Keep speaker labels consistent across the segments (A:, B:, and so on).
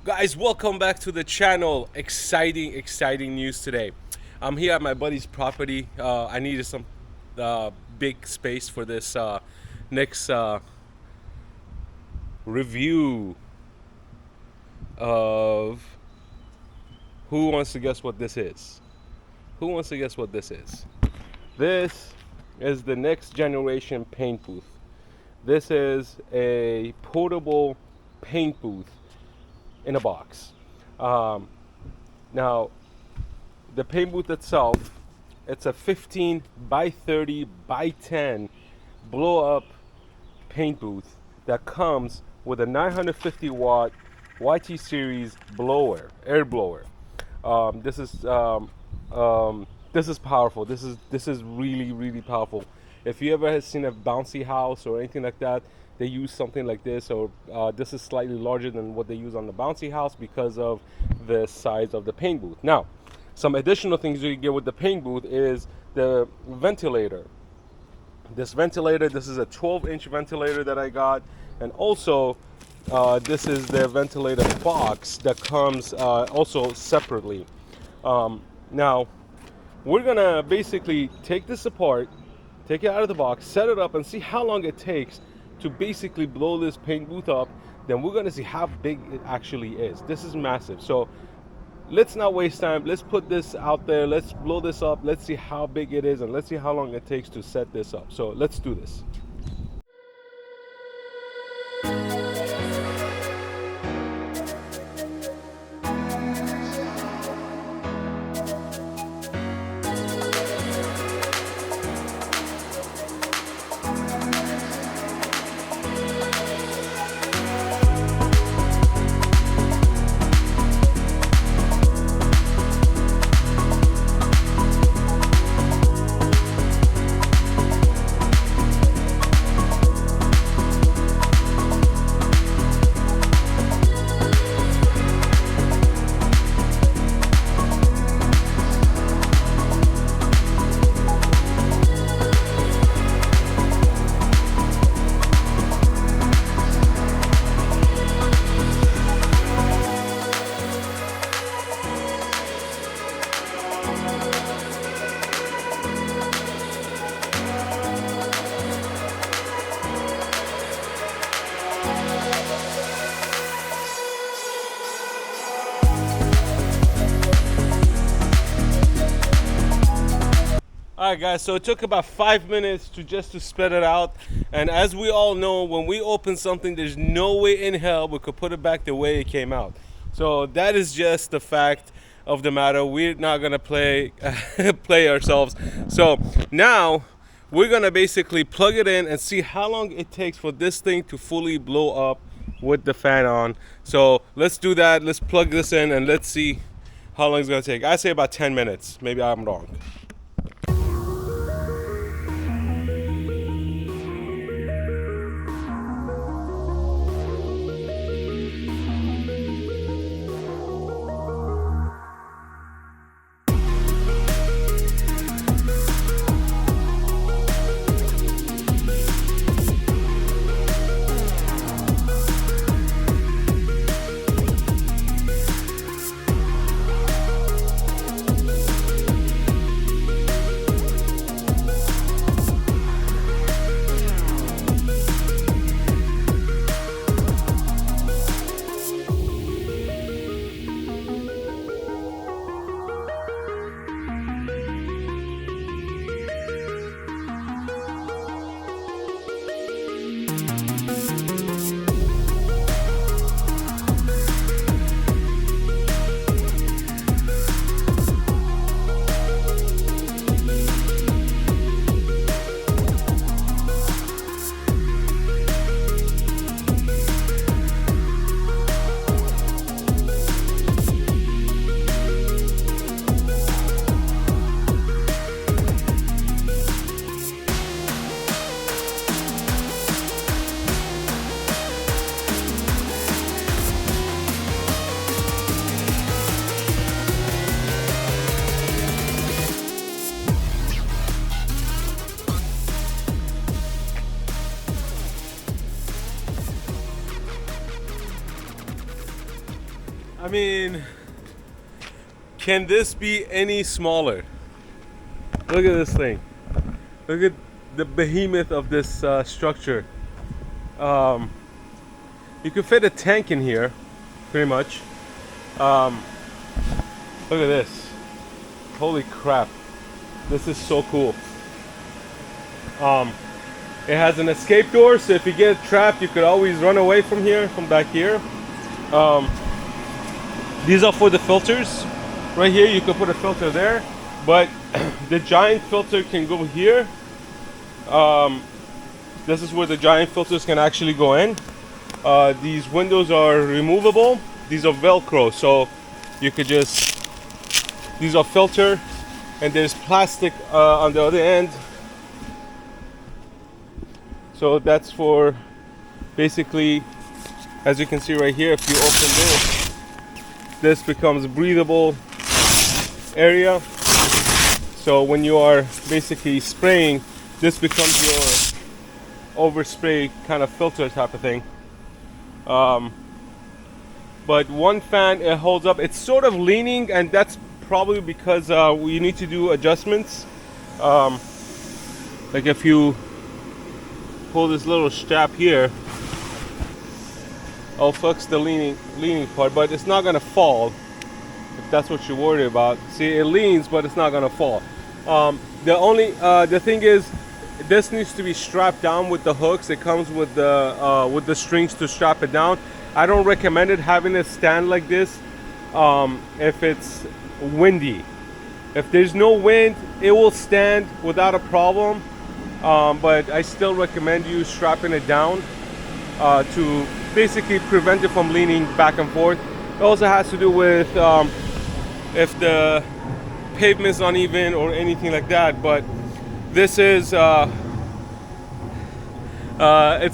A: Guys, welcome back to the channel. Exciting news today. I'm here at my buddy's property. I needed some big space for this next review of who wants to guess what this is? Who wants to guess what this is? This is the next generation paint booth. This is a portable paint booth in a box. Now, the paint booth itself, it's a 15 by 30 by 10 blow up paint booth that comes with a 950 watt YT series blower, air blower. This is powerful. This is really powerful. If you ever have seen a bouncy house or anything like that, they use something like this, or this is slightly larger than what they use on the bouncy house because of the size of the paint booth. Now, some additional things you get with the paint booth is the ventilator. This is a 12-inch ventilator that I got, and also this is the ventilator box that comes also separately. Now, we're gonna basically take this apart, take it out of the box, set it up, and see how long it takes to basically blow this paint booth up. Then we're gonna see how big it actually is. This is massive. So let's not waste time. Let's put this out there. Let's blow this up. Let's see how big it is, and let's see how long it takes to set this up. So let's do this. All right, guys, so it took about 5 minutes to spread it out. And as we all know, when we open something, there's no way in hell we could put it back the way it came out. So that is just the fact of the matter. We're not gonna play ourselves. So now we're gonna basically plug it in and see how long it takes for this thing to fully blow up with the fan on. So let's do that. Let's plug this in and let's see how long it's gonna take. I say about 10 minutes. Maybe I'm wrong. mean, can this be any smaller? Look at this thing. Look at the behemoth of this structure. You could fit a tank in here, pretty much. Look at this. Holy crap. This is so cool. It has an escape door, so if you get trapped, you could always run away from here, from back here. These are for the filters. Right here, you could put a filter there, but the giant filter can go here. This is where the giant filters can actually go in. These windows are removable. These are Velcro, so you could just, these are filter, and there's plastic on the other end. So that's for basically, as you can see right here, if you open this becomes breathable area. So when you are basically spraying, this becomes your overspray kind of filter type of thing. But one fan, it holds up. It's sort of leaning, and that's probably because we need to do adjustments. Like if you pull this little strap here, I'll fix the leaning part, but it's not gonna fall if that's what you're worried about. See, it leans, but it's not gonna fall. The thing is, this needs to be strapped down with the hooks. It comes with the strings to strap it down. I don't recommend it having it stand like this if it's windy. If there's no wind, it will stand without a problem. But I still recommend you strapping it down to basically prevent it from leaning back and forth. It also has to do with if the pavement's uneven or anything like that. But this is it's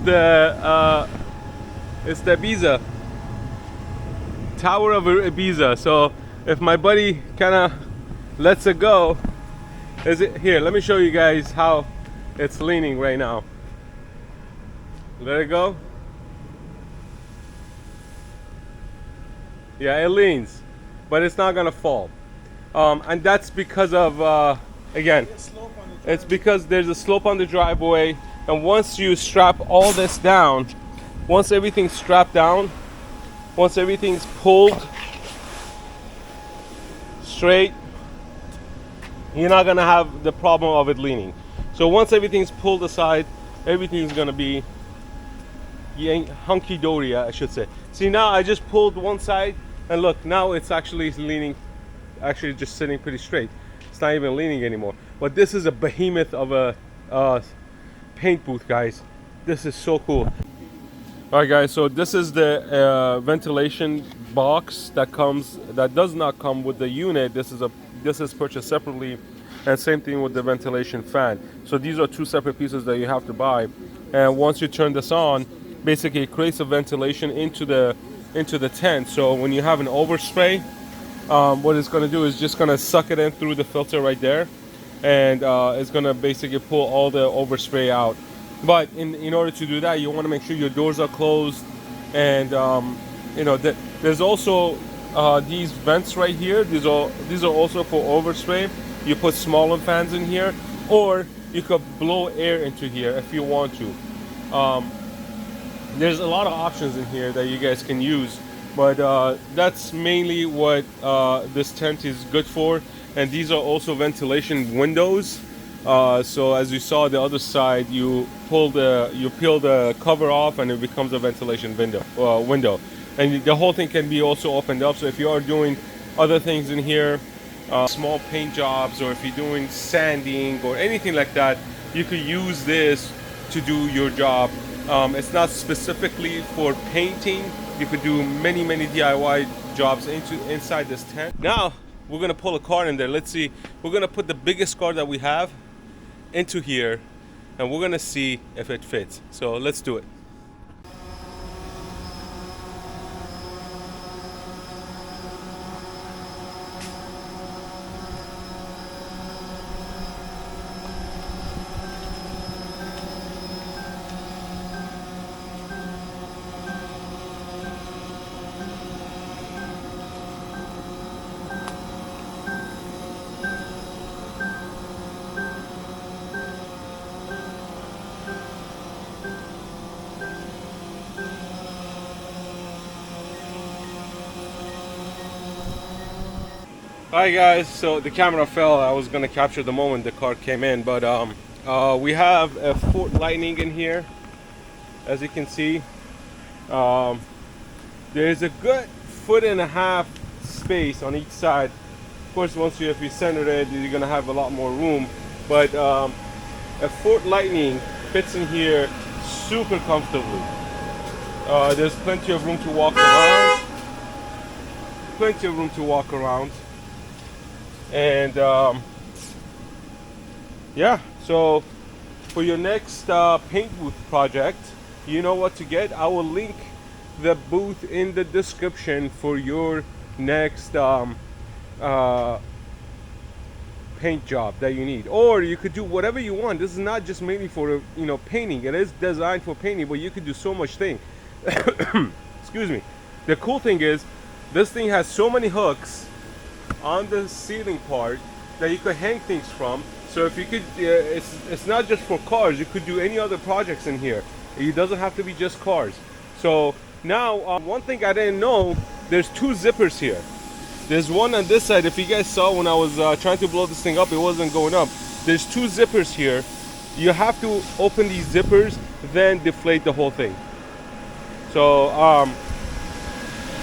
A: the Ibiza Tower of Ibiza. So if my buddy kind of lets it go, is it here? Let me show you guys how it's leaning right now. Let it go. Yeah, it leans, but it's not gonna fall. And that's because of again, it's because there's a slope on the driveway, and once you strap all this down, once everything's strapped down, once everything's pulled straight, you're not gonna have the problem of it leaning. So once everything's pulled aside, everything's gonna be hunky-dory, I should say. See, now I just pulled one side, and look, now it's actually leaning, actually just sitting pretty straight. It's not even leaning anymore. But this is a behemoth of a paint booth, guys. This is so cool. All right, guys, so this is the ventilation box that does not come with the unit. This is purchased separately, and same thing with the ventilation fan. So these are two separate pieces that you have to buy, and once you turn this on, basically it creates a ventilation into the tent. So when you have an overspray, what it's going to do is just going to suck it in through the filter right there, and it's going to basically pull all the overspray out. But in order to do that, you want to make sure your doors are closed, and you know, there's also these vents right here. These are also for overspray. You put smaller fans in here, or you could blow air into here if you want to. There's a lot of options in here that you guys can use, but that's mainly what this tent is good for. And these are also ventilation windows. So as you saw the other side, you peel the cover off, and it becomes a ventilation window. And the whole thing can be also opened up. So if you are doing other things in here, small paint jobs, or if you're doing sanding or anything like that, you could use this to do your job. It's not specifically for painting. You could do many DIY jobs inside this tent. Now we're gonna pull a car in there. Let's see. We're gonna put the biggest car that we have into here, and we're gonna see if it fits. So let's do it. Hi guys, so the camera fell. I was gonna capture the moment the car came in, but we have a Ford Lightning in here, as you can see. There's a good 1.5 foot space on each side. Of course, if you center it, you're gonna have a lot more room. But a Ford Lightning fits in here super comfortably. There's plenty of room to walk around. Plenty of room to walk around. And yeah, so for your next paint booth project, you know what to get. I will link the booth in the description for your next paint job that you need. Or you could do whatever you want. This is not just mainly for painting. It is designed for painting, but you could do so much thing. Excuse me. The cool thing is this thing has so many hooks on the ceiling part that you could hang things from. So if you could, it's not just for cars. You could do any other projects in here. It doesn't have to be just cars. So now, one thing I didn't know, there's 2 zippers here. There's one on this side. If you guys saw when I was trying to blow this thing up, it wasn't going up. There's 2 zippers here. You have to open these zippers, then deflate the whole thing. So,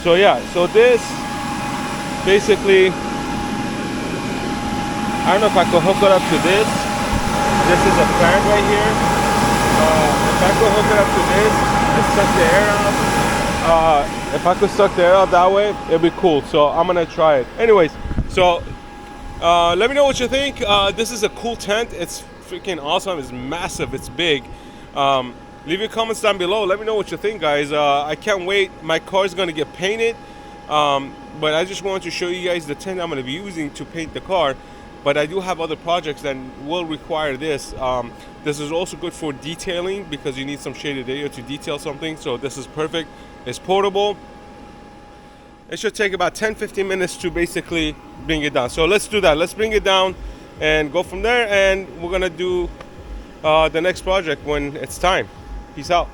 A: so yeah. So this basically, I don't know if I could hook it up to this. This is a fan right here. If I could hook it up to this and suck the air out, if I could suck the air out that way, it'd be cool. So I'm gonna try it. Anyways, so let me know what you think. This is a cool tent. It's freaking awesome. It's massive. It's big. Leave your comments down below. Let me know what you think, guys. I can't wait. My car is gonna get painted. But I just wanted to show you guys the tent I'm going to be using to paint the car. But I do have other projects that will require this. This is also good for detailing because you need some shaded area to detail something. So this is perfect. It's portable. It should take about 10-15 minutes to basically bring it down. So let's do that. Let's bring it down and go from there. And we're going to do the next project when it's time. Peace out.